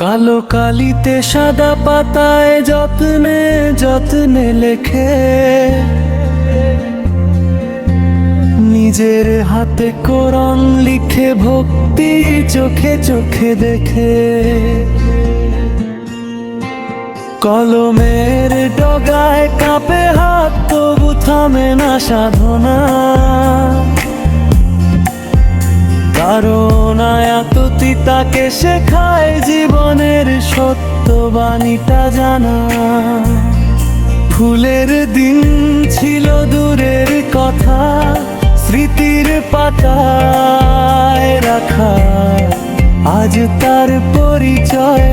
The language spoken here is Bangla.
কালো কালিতে সাদা পাতায় যত্নে যত্নে লেখে, নিজের হাতে কোরআন লিখে ভক্তি চোখে চোখে দেখে। কলমের ডগায় কাঁপে হাত তবু থামে না সাধনা, কারণ আয়াততি তাকে শেখায় জীবনের সত্য বাণীটা জানা। ফুলের দিন ছিল দূরের কথা, স্মৃতির পাতায় রাখা, আজ তার পরিচয়